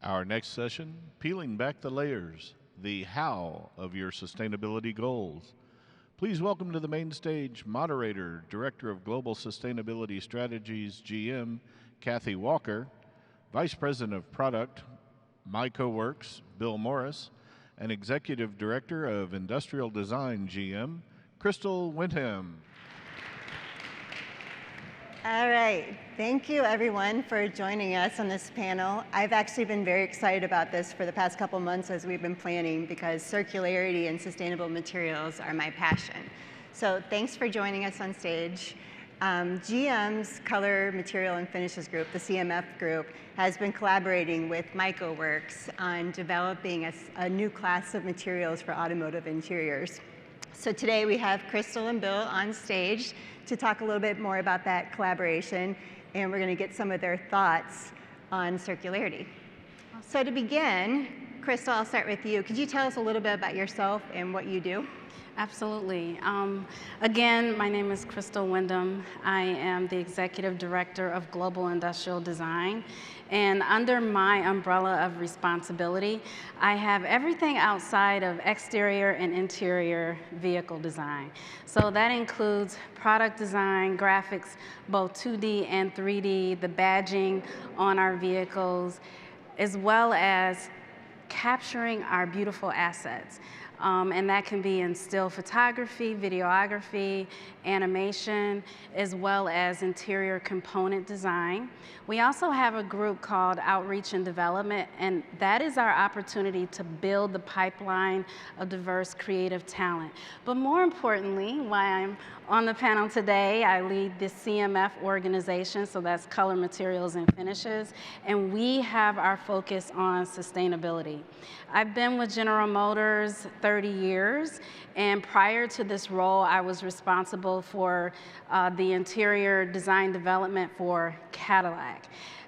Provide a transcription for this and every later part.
Our next session, Peeling Back the Layers, the how of your sustainability goals. Please welcome to the main stage moderator, Director of Global Sustainability Strategies, GM, Kathi Walker, Vice President of Product, MycoWorks, Bill Morris, and Executive Director of Industrial Design, GM, Crystal Windham. All right, thank you everyone for joining us on this panel. I've actually been very excited about this for the past couple months as we've been planning because circularity and sustainable materials are my passion. So thanks for joining us on stage. GM's Color, Material, and Finishes Group, the CMF group, has been collaborating with MycoWorks on developing a new class of materials for automotive interiors. So today we have Crystal and Bill on stage to talk a little bit more about that collaboration, and we're going to get some of their thoughts on circularity. So to begin, Crystal, I'll start with you. Could you tell us a little bit about yourself and what you do? Absolutely. Again, my name is Crystal Windham. I am the Executive Director of Global Industrial Design. And under my umbrella of responsibility, I have everything outside of exterior and interior vehicle design. So that includes product design, graphics, both 2D and 3D, the badging on our vehicles, as well as capturing our beautiful assets. And that can be in still photography, videography, animation, as well as interior component design. We also have a group called Outreach and Development, and that is our opportunity to build the pipeline of diverse creative talent. But more importantly, why I'm on the panel today, I lead the CMF organization, so that's Color, Materials, and Finishes, and we have our focus on sustainability. I've been with General Motors 30 years, and prior to this role, I was responsible for the interior design development for Cadillac.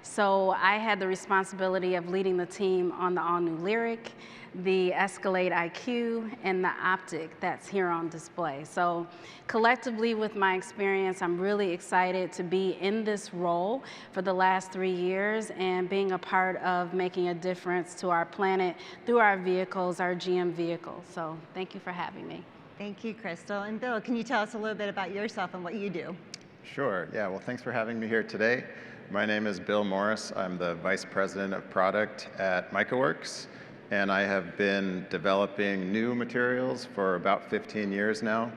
So I had the responsibility of leading the team on the all-new Lyric, the Escalade IQ, and the Optic that's here on display. So collectively with my experience, I'm really excited to be in this role for the last 3 years and being a part of making a difference to our planet through our vehicles, our GM vehicles. So thank you for having me. Thank you, Crystal. And Bill, can you tell us a little bit about yourself and what you do? Sure, yeah, well, thanks for having me here today. My name is Bill Morris. I'm the Vice President of Product at MycoWorks, and I have been developing new materials for about 15 years now.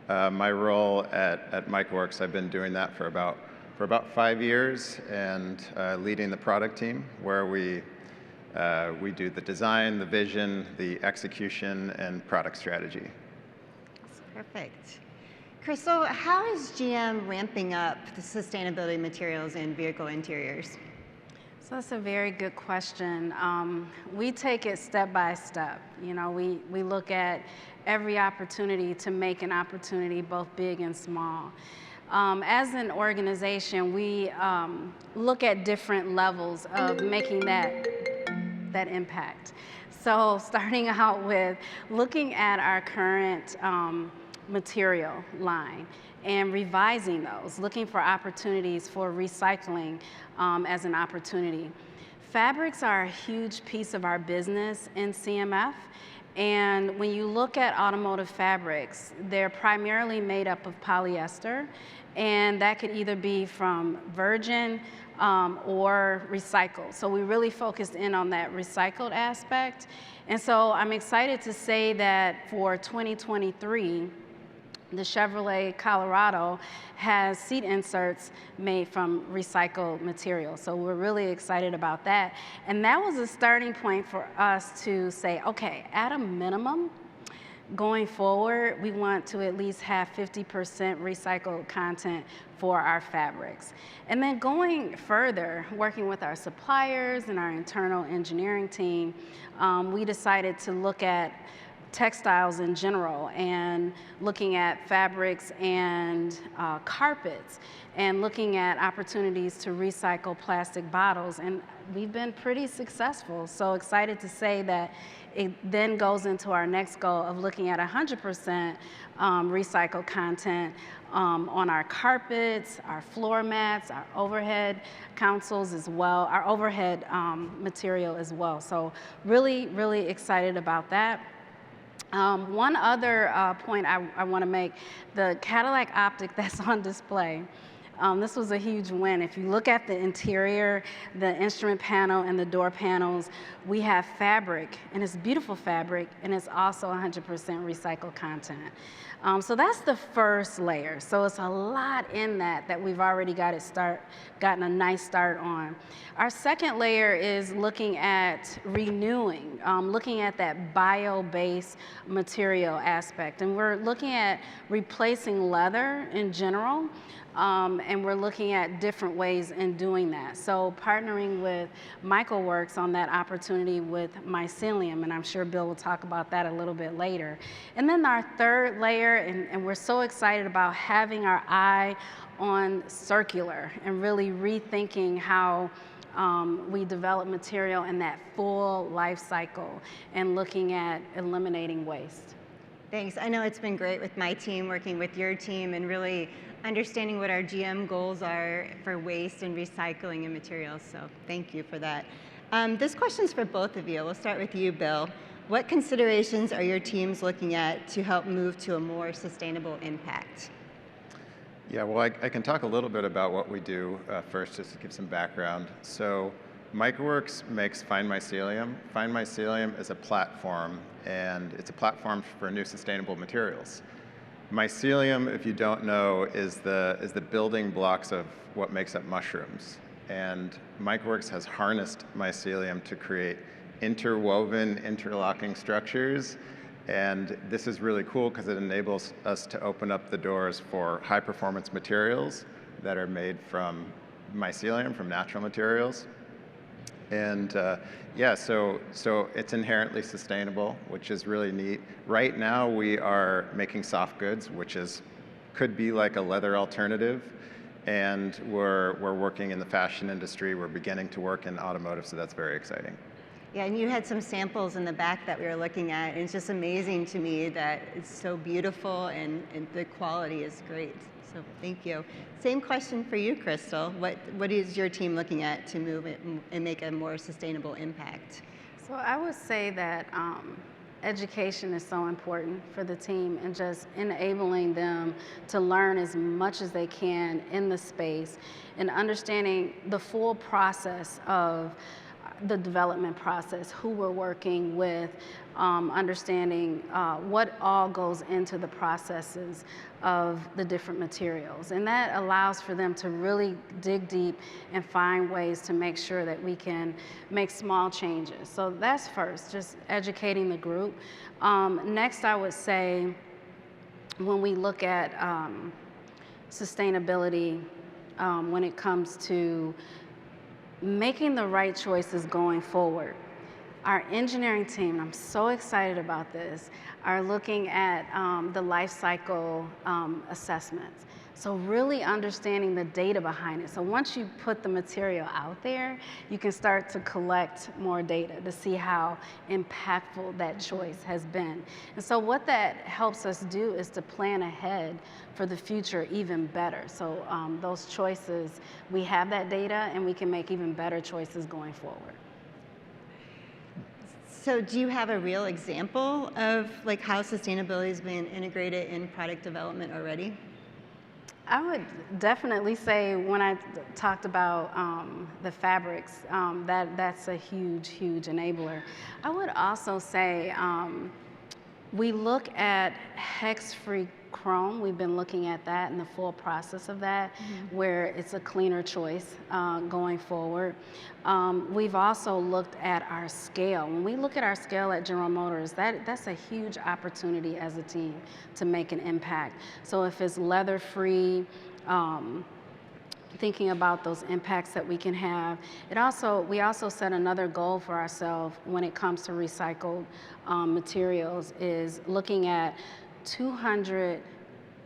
My role at MycoWorks, I've been doing that for about 5 years, and leading the product team, where we do the design, the vision, the execution, and product strategy. Perfect. Crystal, how is GM ramping up the sustainability materials in vehicle interiors? So that's a very good question. We take it step by step. You know, we look at every opportunity to make an opportunity both big and small. As an organization, we look at different levels of making that impact. So starting out with looking at our current material line and revising those, looking for opportunities for recycling as an opportunity. Fabrics are a huge piece of our business in CMF, and when you look at automotive fabrics, they're primarily made up of polyester, and that could either be from virgin or recycled. So we really focused in on that recycled aspect. And so I'm excited to say that for 2023, the Chevrolet Colorado has seat inserts made from recycled materials. So we're really excited about that. And that was a starting point for us to say, okay, at a minimum, going forward, we want to at least have 50% recycled content for our fabrics. And then going further, working with our suppliers and our internal engineering team, we decided to look at textiles in general, and looking at fabrics and carpets, and looking at opportunities to recycle plastic bottles. And we've been pretty successful. So excited to say that it then goes into our next goal of looking at 100% recycled content on our carpets, our floor mats, our overhead consoles as well, our overhead material as well. So really, really excited about that. One other point I want to make, the Cadillac optic that's on display. This was a huge win. If you look at the interior, the instrument panel and the door panels, we have fabric, and it's beautiful fabric, and it's also 100% recycled content. So that's the first layer. So it's a lot in that we've already gotten a nice start on. Our second layer is looking at renewing, looking at that bio-based material aspect. And we're looking at replacing leather in general. And we're looking at different ways in doing that. So partnering with MycoWorks on that opportunity with mycelium, and I'm sure Bill will talk about that a little bit later. And then our third layer, and we're so excited about having our eye on circular and really rethinking how we develop material in that full life cycle and looking at eliminating waste. Thanks. I know it's been great with my team working with your team and really understanding what our GM goals are for waste and recycling and materials. So thank you for that. This question's for both of you. We'll start with you, Bill. What considerations are your teams looking at to help move to a more sustainable impact? Yeah, well, I can talk a little bit about what we do first, just to give some background. So MycoWorks makes Find Mycelium. Find Mycelium is a platform, and it's a platform for new sustainable materials. Mycelium, if you don't know, is the building blocks of what makes up mushrooms. And MycoWorks has harnessed mycelium to create interwoven, interlocking structures. And this is really cool because it enables us to open up the doors for high performance materials that are made from mycelium, from natural materials. And yeah, so it's inherently sustainable, which is really neat. Right now we are making soft goods, which could be like a leather alternative. And we're working in the fashion industry. We're beginning to work in automotive, so that's very exciting. Yeah, and you had some samples in the back that we were looking at, and it's just amazing to me that it's so beautiful and the quality is great. So thank you. Same question for you, Crystal. What is your team looking at to move it and make a more sustainable impact? So I would say that education is so important for the team, and just enabling them to learn as much as they can in the space and understanding the full process of the development process, who we're working with, understanding what all goes into the processes of the different materials. And that allows for them to really dig deep and find ways to make sure that we can make small changes. So that's first, just educating the group. Next, I would say when we look at sustainability, when it comes to making the right choices going forward. Our engineering team, I'm so excited about this, are looking at the life cycle assessments. So really understanding the data behind it. So once you put the material out there, you can start to collect more data to see how impactful that choice has been. And so what that helps us do is to plan ahead for the future even better. So those choices, we have that data and we can make even better choices going forward. So do you have a real example of like how sustainability is being integrated in product development already? I would definitely say when I talked about the fabrics, that's a huge, huge enabler. I would also say we look at hex-free chrome. We've been looking at that and the full process of that, where it's a cleaner choice going forward. We've also looked at our scale. When we look at our scale at General Motors, that's a huge opportunity as a team to make an impact. So if it's leather-free, thinking about those impacts that we can have. We also set another goal for ourselves when it comes to recycled materials, is looking at 200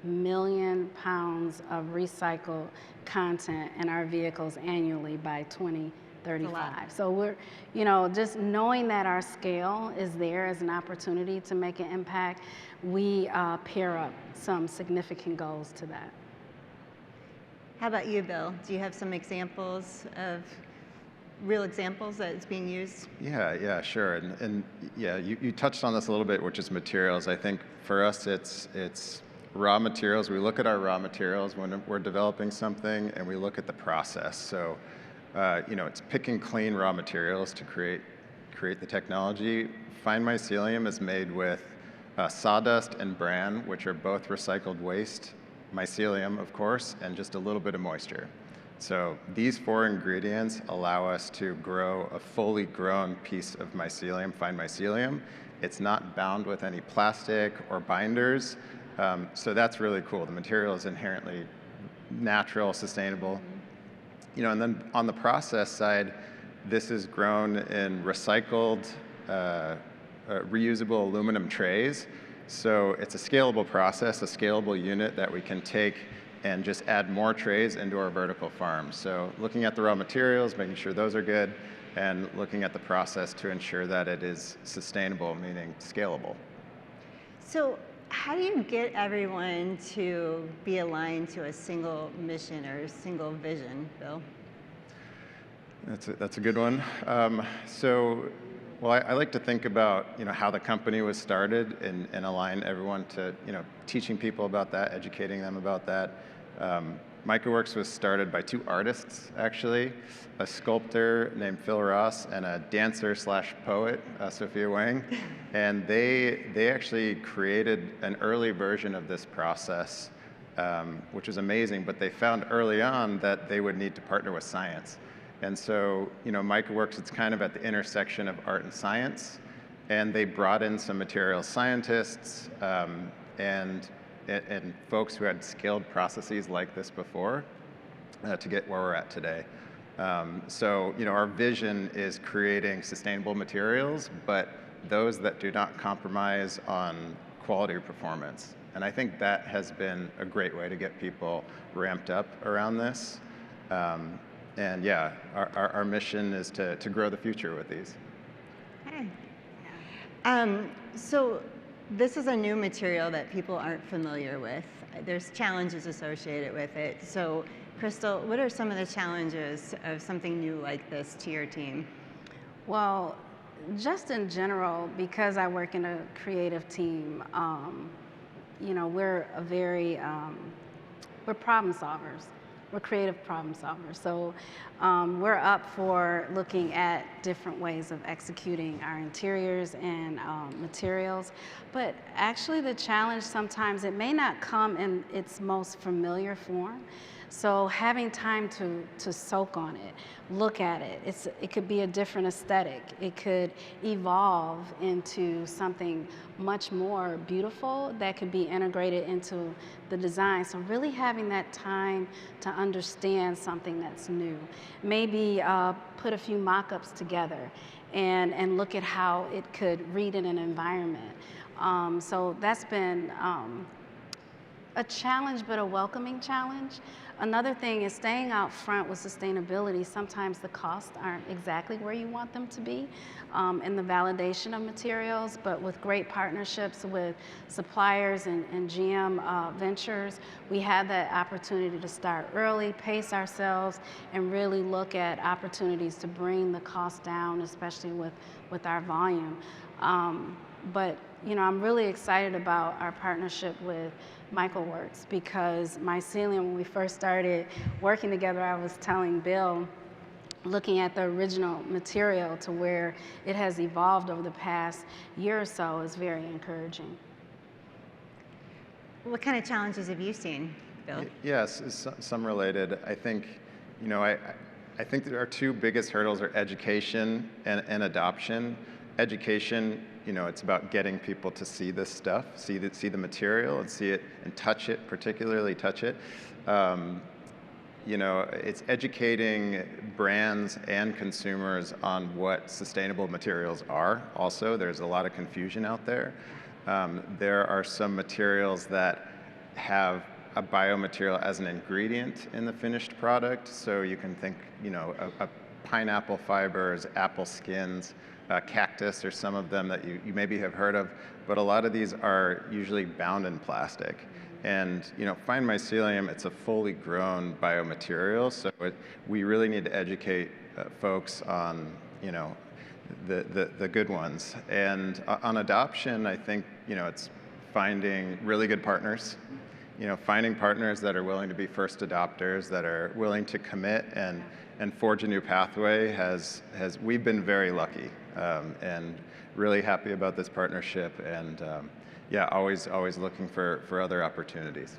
million pounds of recycled content in our vehicles annually by 2035. So we're, just knowing that our scale is there as an opportunity to make an impact, we pair up some significant goals to that. How about you, Bill? Do you have some examples of real examples that it's being used? Yeah, sure. And yeah, you touched on this a little bit, which is materials. I think for us, it's raw materials. We look at our raw materials when we're developing something, and we look at the process. So, it's picking clean raw materials to create the technology. Fine mycelium is made with sawdust and bran, which are both recycled waste. Mycelium, of course, and just a little bit of moisture. So these 4 ingredients allow us to grow a fully grown piece of mycelium, fine mycelium. It's not bound with any plastic or binders. So that's really cool. The material is inherently natural, sustainable. And then on the process side, this is grown in recycled, reusable aluminum trays. So it's a scalable process, a scalable unit that we can take and just add more trays into our vertical farm. So looking at the raw materials, making sure those are good, and looking at the process to ensure that it is sustainable, meaning scalable. So how do you get everyone to be aligned to a single mission or a single vision, Bill? That's a good one. Well, I like to think about, how the company was started and align everyone to, teaching people about that, educating them about that. MycoWorks was started by 2 artists, actually, a sculptor named Phil Ross and a dancer/poet, Sophia Wang. And they actually created an early version of this process, which was amazing, but they found early on that they would need to partner with science. And so, MycoWorks, it's kind of at the intersection of art and science, and they brought in some materials scientists and folks who had scaled processes like this before to get where we're at today. So, our vision is creating sustainable materials, but those that do not compromise on quality or performance. And I think that has been a great way to get people ramped up around this. And yeah, our mission is to grow the future with these. Okay. So this is a new material that people aren't familiar with. There's challenges associated with it. So Crystal, what are some of the challenges of something new like this to your team? Well, just in general, because I work in a creative team, we're we're problem solvers. We're creative problem solvers. So we're up for looking at different ways of executing our interiors and materials. But actually the challenge sometimes, it may not come in its most familiar form. So having time to soak on it, look at it, it could be a different aesthetic. It could evolve into something much more beautiful that could be integrated into the design. So really having that time to understand something that's new. Maybe put a few mock-ups together and look at how it could read in an environment. So that's been a challenge, but a welcoming challenge. Another thing is staying out front with sustainability. Sometimes the costs aren't exactly where you want them to be in the validation of materials, but with great partnerships with suppliers and GM Ventures, we had that opportunity to start early, pace ourselves, and really look at opportunities to bring the cost down, especially with our volume. But I'm really excited about our partnership with MycoWorks, because mycelium, when we first started working together, I was telling Bill, looking at the original material to where it has evolved over the past year or so is very encouraging. What kind of challenges have you seen, Bill? Yes, some related. I think, I think that our 2 biggest hurdles are education and adoption. Education, it's about getting people to see this stuff, see the material and see it and touch it, particularly touch it. it's educating brands and consumers on what sustainable materials are. Also, there's a lot of confusion out there. There are some materials that have a biomaterial as an ingredient in the finished product. So you can think, a pineapple fibers, apple skins, cactus, or some of them that you maybe have heard of. But a lot of these are usually bound in plastic. And fine mycelium, it's a fully grown biomaterial, so we really need to educate folks on the good ones. And on adoption, I think it's finding really good partners. Finding partners that are willing to be first adopters, that are willing to commit and forge a new pathway. We've been very lucky and really happy about this partnership. And yeah, always looking for other opportunities.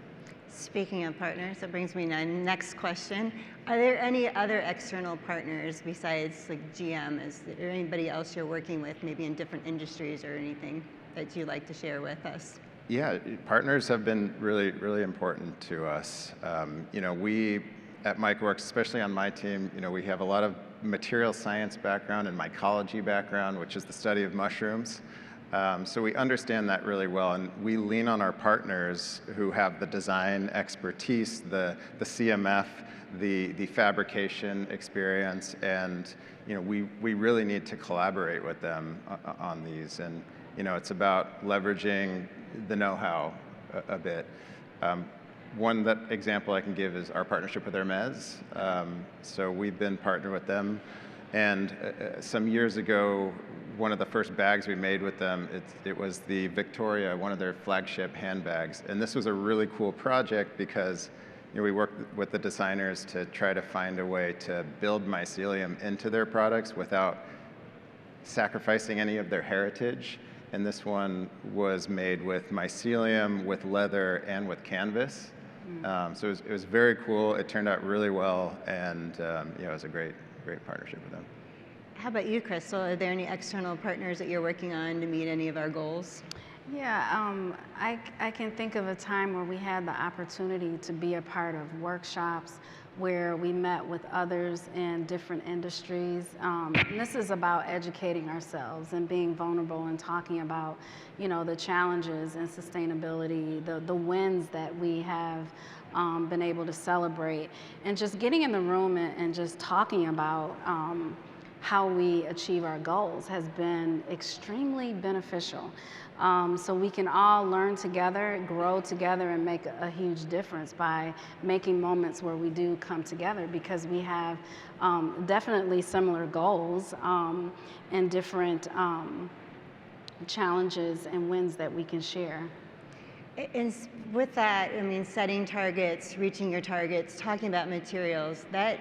Speaking of partners, that brings me to my next question. Are there any other external partners besides like GM? Is there anybody else you're working with, maybe in different industries or anything that you'd like to share with us? Yeah, partners have been really, really important to us. We at MycoWorks, especially on my team, we have a lot of material science background and mycology background, which is the study of mushrooms. So we understand that really well, and we lean on our partners who have the design expertise, the CMF, the fabrication experience, and we really need to collaborate with them on these. And it's about leveraging the know-how a bit. One example I can give is our partnership with Hermes. So we've been partnered with them, and some years ago, one of the first bags we made with them, it was the Victoria, one of their flagship handbags. And this was a really cool project because we worked with the designers to try to find a way to build mycelium into their products without sacrificing any of their heritage. And this one was made with mycelium, with leather, and with canvas. So it was very cool. It turned out really well, and it was a great partnership with them. How about you, Crystal? Are there any external partners that you're working on to meet any of our goals? Yeah, I can think of a time where we had the opportunity to be a part of workshops where we met with others in different industries. And this is about educating ourselves and being vulnerable and talking about, the challenges in sustainability, the wins that we have been able to celebrate, and just getting in the room and just talking about how we achieve our goals has been extremely beneficial. So we can all learn together, grow together, and make a huge difference by making moments where we do come together, because we have definitely similar goals and different challenges and wins that we can share. And with that, setting targets, reaching your targets, talking about materials, that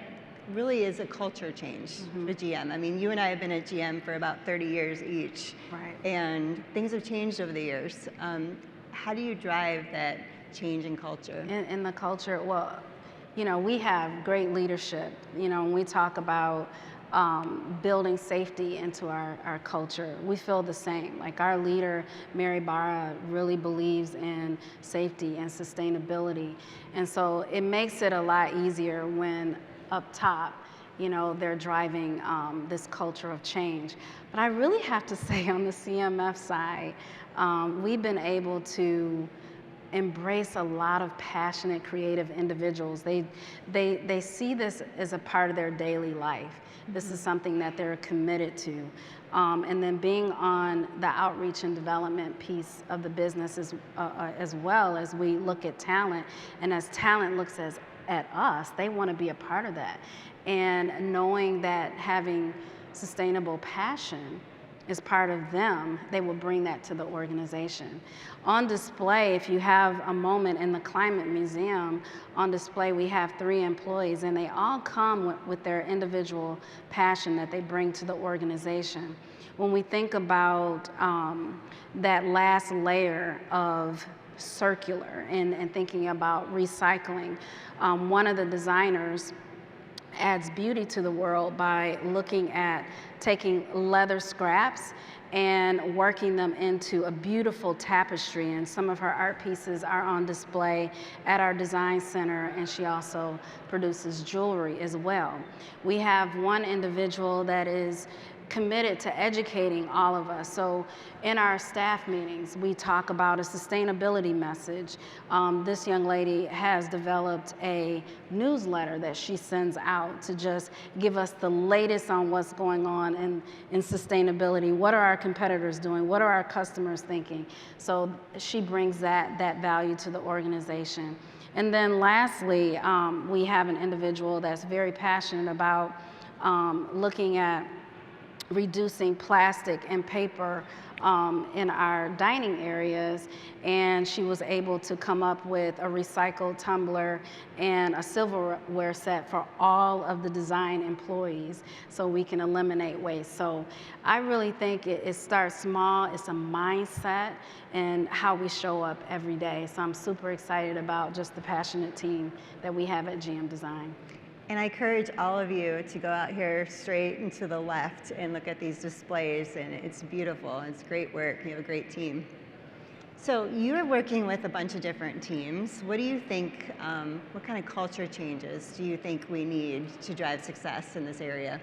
really is a culture change for GM. You and I have been at GM for about 30 years each. Right. And things have changed over the years. How do you drive that change in culture? In the culture, well, we have great leadership. When we talk about building safety into our culture, we feel the same. Like our leader, Mary Barra, really believes in safety and sustainability. And so it makes it a lot easier when up top, they're driving this culture of change. But I really have to say, on the CMF side, we've been able to embrace a lot of passionate, creative individuals. They see this as a part of their daily life. This is something that they're committed to. And then being on the outreach and development piece of the business as well, as we look at talent, and as talent looks at us, they want to be a part of that. And knowing that having sustainable passion is part of them, they will bring that to the organization. On display, if you have a moment in the Climate Museum, on display we have 3 employees, and they all come with their individual passion that they bring to the organization. When we think about that last layer of circular and thinking about recycling, one of the designers adds beauty to the world by looking at taking leather scraps and working them into a beautiful tapestry. And some of her art pieces are on display at our design center, and she also produces jewelry as well. We have one individual that is committed to educating all of us. So in our staff meetings, we talk about a sustainability message. This young lady has developed a newsletter that she sends out to just give us the latest on what's going on in sustainability. What are our competitors doing? What are our customers thinking? So she brings that value to the organization. And then lastly, we have an individual that's very passionate about looking at reducing plastic and paper in our dining areas, and she was able to come up with a recycled tumbler and a silverware set for all of the design employees so we can eliminate waste. So I really think it starts small. It's a mindset and how we show up every day. So I'm super excited about just the passionate team that we have at GM Design. And I encourage all of you to go out here straight and to the left and look at these displays, and it's beautiful. It's great work. You have a great team. So you're working with a bunch of different teams. What do you think, what kind of culture changes do you think we need to drive success in this area?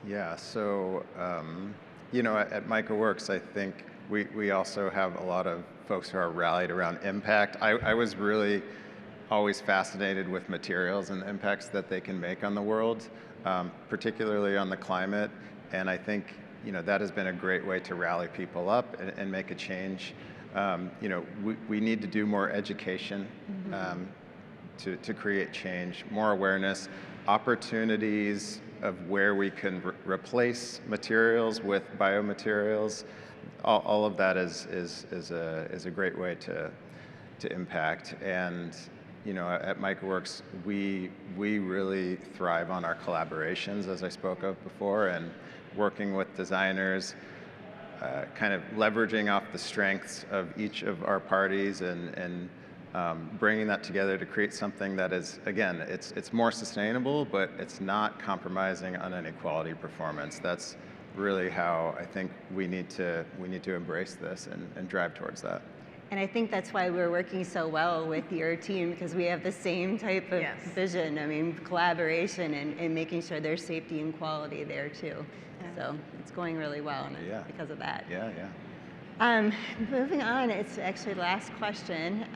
Yeah, so, you know, at MycoWorks, I think we also have a lot of folks who are rallied around impact. I was really always fascinated with materials and the impacts that they can make on the world, particularly on the climate. And I think, you know, that has been a great way to rally people up and make a change. You know, we need to do more education to create change, more awareness, opportunities of where we can replace materials with biomaterials. All of that is a great way to impact. And you know, at MycoWorks, we really thrive on our collaborations, as I spoke of before, and working with designers, kind of leveraging off the strengths of each of our parties and bringing that together to create something that is, again, it's more sustainable, but it's not compromising on any quality performance. That's really how I think we need to embrace this and drive towards that. And I think that's why we're working so well with your team, because we have the same type of vision. I mean, collaboration and making sure there's safety and quality there too. So it's going really well because of that. Moving on, it's actually the last question.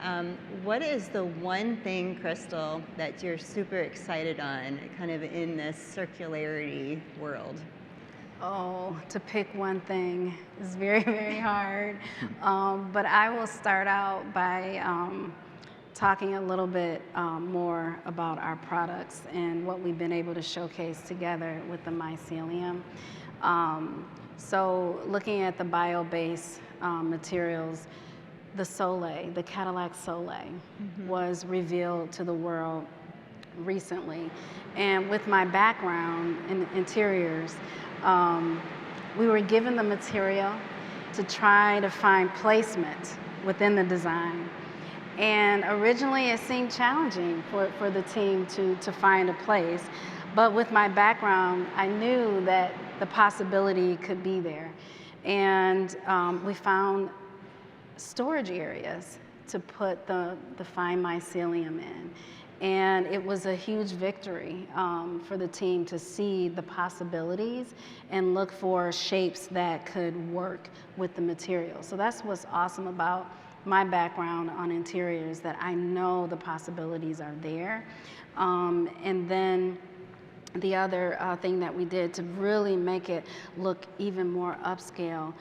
What is the one thing, Crystal, that you're super excited on, kind of in this circularity world? Oh, to pick one thing is very, very hard. But I will start out by talking a little bit more about our products and what we've been able to showcase together with the mycelium. So looking at the bio-based materials, the Soleil, the Cadillac Soleil, was revealed to the world recently. And with my background in interiors, we were given the material to try to find placement within the design. And originally it seemed challenging for the team to find a place. But with my background, I knew that the possibility could be there. And we found storage areas to put the fine mycelium in. And it was a huge victory for the team to see the possibilities and look for shapes that could work with the material. So that's what's awesome about my background on interiors, that I know the possibilities are there. And then the other thing that we did to really make it look even more upscale,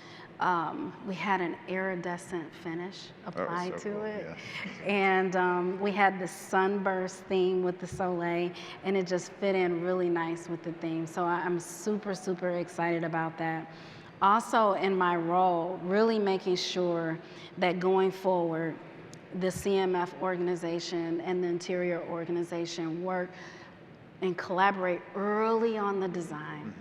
we had an iridescent finish applied to it. Yeah. And we had the sunburst theme with the Soleil, and it just fit in really nice with the theme. So I'm super, super excited about that. Also in my role, really making sure that going forward, the CMF organization and the interior organization work and collaborate early on the design.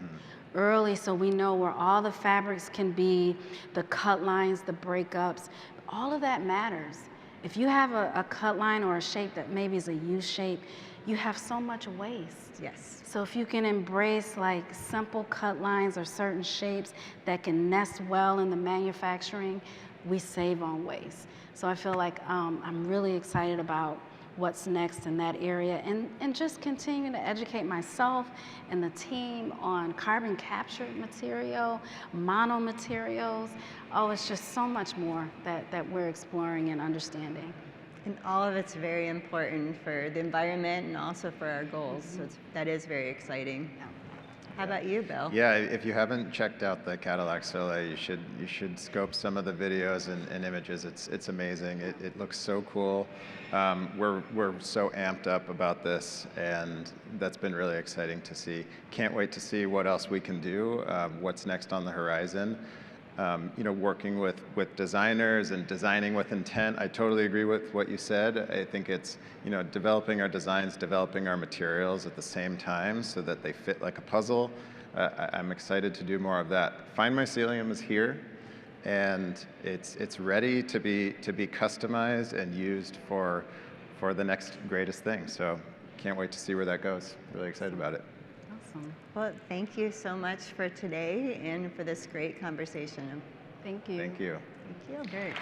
Early, so we know where all the fabrics can be, the cut lines, the breakups, all of that matters. If you have a cut line or a shape that maybe is a U shape, you have so much waste. Yes. So if you can embrace like simple cut lines or certain shapes that can nest well in the manufacturing, we save on waste. So I feel like I'm really excited about what's next in that area, and just continue to educate myself and the team on carbon captured material, mono materials. Oh, it's just so much more that we're exploring and understanding. And all of it's very important for the environment and also for our goals. So that is very exciting. How about you, Bill? Yeah, if you haven't checked out the Cadillac Soleil, you should scope some of the videos and images. It's amazing. It looks so cool. We're so amped up about this, and that's been really exciting to see. Can't wait to see what else we can do. What's next on the horizon? Working with designers and designing with intent. I totally agree with what you said. I think it's, developing our designs, developing our materials at the same time so that they fit like a puzzle. I'm excited to do more of that. Find My Celium is here, and it's ready to be customized and used for the next greatest thing. So can't wait to see where that goes. Really excited about it. Awesome. Well, thank you so much for today and for this great conversation. Thank you. Thank you. Thank you. Great.